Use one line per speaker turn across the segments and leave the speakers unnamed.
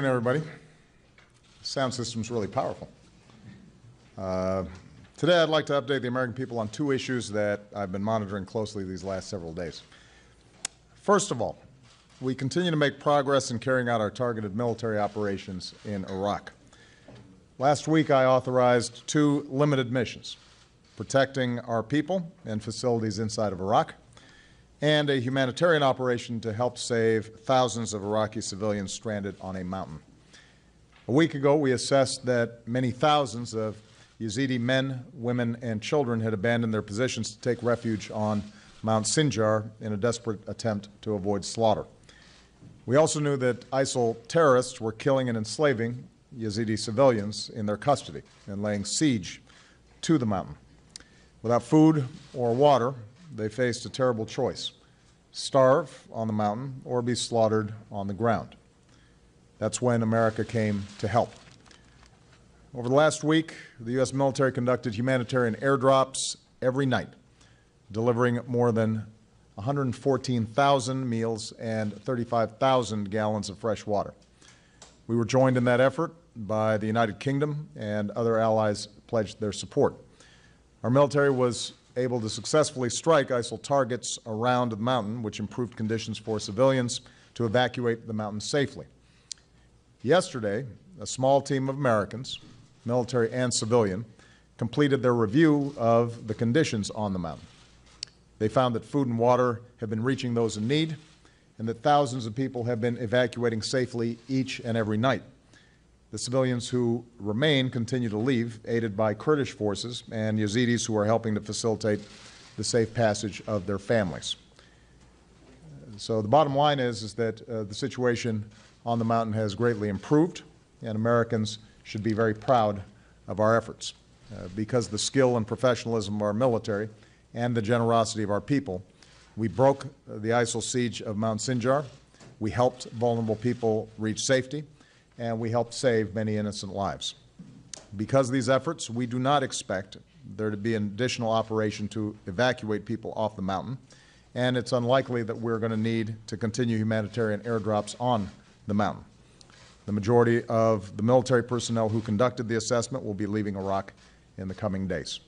Everybody. The sound system's really powerful. Today I'd like to update the American people on two issues that I've been monitoring closely these last several days. First of all, we continue to make progress in carrying out our targeted military operations in Iraq. Last week I authorized two limited missions, protecting our people and facilities inside of Iraq, and a humanitarian operation to help save thousands of Iraqi civilians stranded on a mountain. A week ago, we assessed that many thousands of Yazidi men, women, and children had abandoned their positions to take refuge on Mount Sinjar in a desperate attempt to avoid slaughter. We also knew that ISIL terrorists were killing and enslaving Yazidi civilians in their custody and laying siege to the mountain. Without food or water, they faced a terrible choice: starve on the mountain or be slaughtered on the ground. That's when America came to help. Over the last week, the U.S. military conducted humanitarian airdrops every night, delivering more than 114,000 meals and 35,000 gallons of fresh water. We were joined in that effort by the United Kingdom, and other allies pledged their support. Our military was able to successfully strike ISIL targets around the mountain, which improved conditions for civilians to evacuate the mountain safely. Yesterday, a small team of Americans, military and civilian, completed their review of the conditions on the mountain. They found that food and water have been reaching those in need, and that thousands of people have been evacuating safely each and every night. The civilians who remain continue to leave, aided by Kurdish forces and Yazidis who are helping to facilitate the safe passage of their families. So the bottom line is that the situation on the mountain has greatly improved, and Americans should be very proud of our efforts. Because of the skill and professionalism of our military and the generosity of our people, we broke the ISIL siege of Mount Sinjar, we helped vulnerable people reach safety, and we helped save many innocent lives. Because of these efforts, we do not expect there to be an additional operation to evacuate people off the mountain, and it's unlikely that we're going to need to continue humanitarian airdrops on the mountain. The majority of the military personnel who conducted the assessment will be leaving Iraq in the coming days.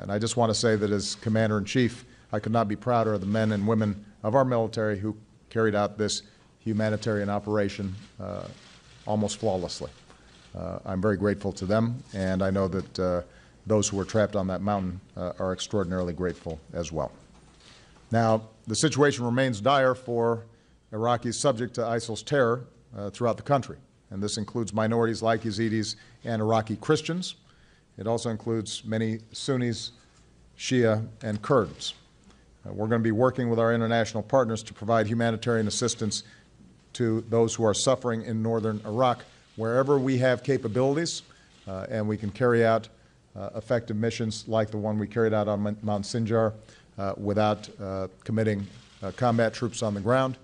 And I just want to say that as Commander-in-Chief, I could not be prouder of the men and women of our military who carried out this humanitarian operation almost flawlessly. I'm very grateful to them, and I know that those who were trapped on that mountain are extraordinarily grateful as well. Now, the situation remains dire for Iraqis subject to ISIL's terror throughout the country, and this includes minorities like Yazidis and Iraqi Christians. It also includes many Sunnis, Shia, and Kurds. We're going to be working with our international partners to provide humanitarian assistance to those who are suffering in northern Iraq, wherever we have capabilities and we can carry out effective missions like the one we carried out on Mount Sinjar without committing combat troops on the ground.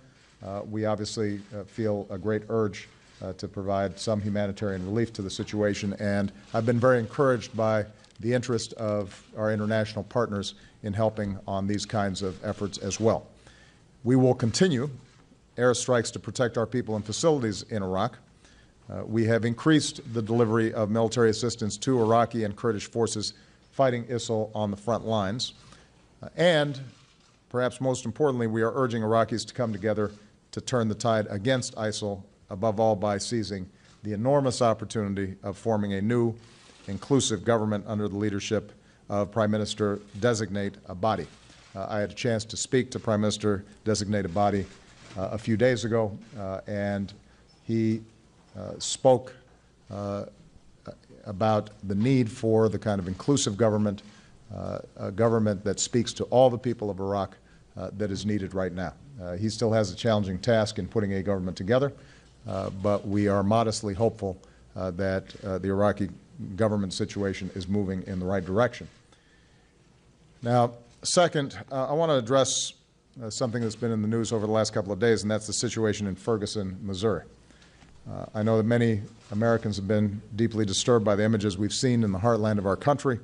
We obviously feel a great urge to provide some humanitarian relief to the situation, and I've been very encouraged by the interest of our international partners in helping on these kinds of efforts as well. We will continue airstrikes to protect our people and facilities in Iraq. We have increased the delivery of military assistance to Iraqi and Kurdish forces fighting ISIL on the front lines. And perhaps most importantly, we are urging Iraqis to come together to turn the tide against ISIL, above all by seizing the enormous opportunity of forming a new, inclusive government under the leadership of Prime Minister-designate Abadi. I had a chance to speak to Prime Minister-designate Abadi a few days ago, and he spoke about the need for the kind of inclusive government, a government that speaks to all the people of Iraq that is needed right now. He still has a challenging task in putting a government together, but we are modestly hopeful that the Iraqi government situation is moving in the right direction. Now, second, I want to address something that's been in the news over the last couple of days, and that's the situation in Ferguson, Missouri. I know that many Americans have been deeply disturbed by the images we've seen in the heartland of our country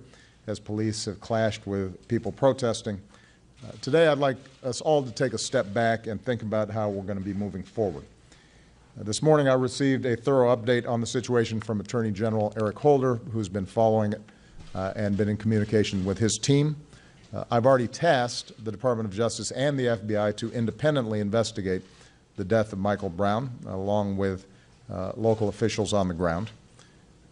as police have clashed with people protesting. Today, I'd like us all to take a step back and think about how we're going to be moving forward. This morning I received a thorough update on the situation from Attorney General Eric Holder, who's been following it and been in communication with his team. I've already tasked the Department of Justice and the FBI to independently investigate the death of Michael Brown, along with local officials on the ground.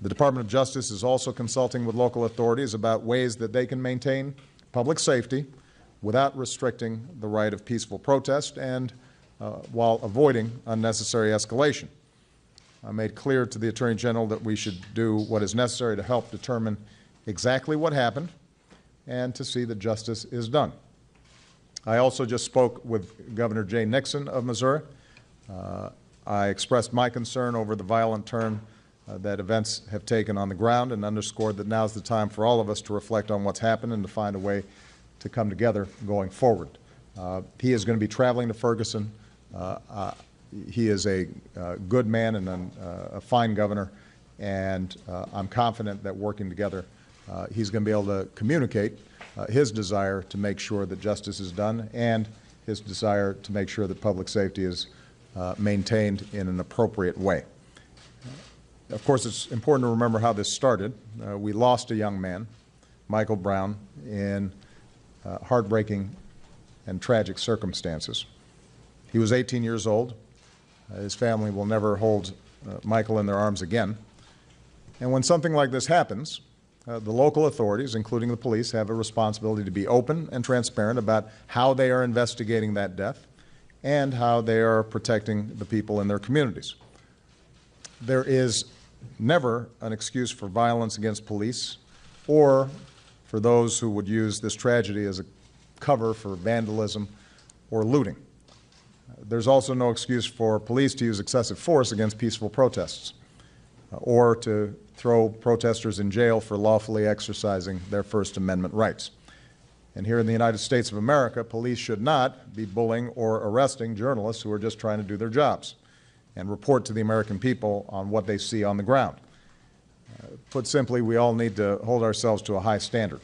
The Department of Justice is also consulting with local authorities about ways that they can maintain public safety without restricting the right of peaceful protest and while avoiding unnecessary escalation. I made clear to the Attorney General that we should do what is necessary to help determine exactly what happened and to see that justice is done. I also just spoke with Governor Jay Nixon of Missouri. I expressed my concern over the violent turn that events have taken on the ground and underscored that now's the time for all of us to reflect on what's happened and to find a way to come together going forward. He is going to be traveling to Ferguson. He is a good man and a fine governor, and I'm confident that working together he's going to be able to communicate his desire to make sure that justice is done and his desire to make sure that public safety is maintained in an appropriate way. Of course, it's important to remember how this started. We lost a young man, Michael Brown, in heartbreaking and tragic circumstances. He was 18 years old. His family will never hold Michael in their arms again. And when something like this happens, the local authorities, including the police, have a responsibility to be open and transparent about how they are investigating that death and how they are protecting the people in their communities. There is never an excuse for violence against police or for those who would use this tragedy as a cover for vandalism or looting. There's also no excuse for police to use excessive force against peaceful protests or to throw protesters in jail for lawfully exercising their First Amendment rights. And here in the United States of America, police should not be bullying or arresting journalists who are just trying to do their jobs and report to the American people on what they see on the ground. Put simply, we all need to hold ourselves to a high standard,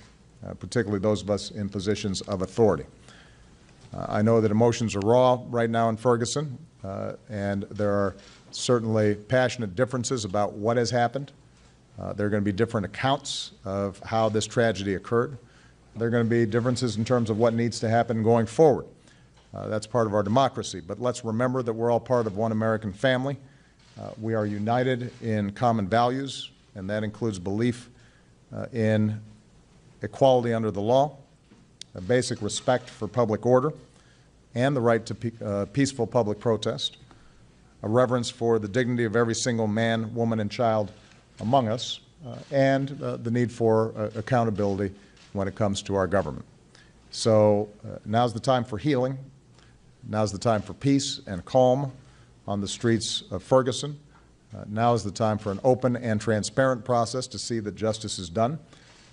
particularly those of us in positions of authority. I know that emotions are raw right now in Ferguson, and there are certainly passionate differences about what has happened. There are going to be different accounts of how this tragedy occurred. There are going to be differences in terms of what needs to happen going forward. That's part of our democracy. But let's remember that we're all part of one American family. We are united in common values, and that includes belief in equality under the law, a basic respect for public order, and the right to peaceful public protest, a reverence for the dignity of every single man, woman, and child among us, and the need for accountability when it comes to our government. So now's the time for healing. Now's the time for peace and calm on the streets of Ferguson. Now is the time for an open and transparent process to see that justice is done.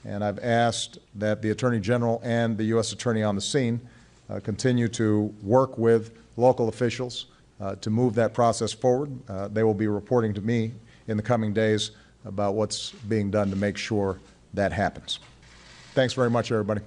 And I've asked that the Attorney General and the U.S. Attorney on the scene continue to work with local officials to move that process forward. They will be reporting to me in the coming days about what's being done to make sure that happens. Thanks very much, everybody.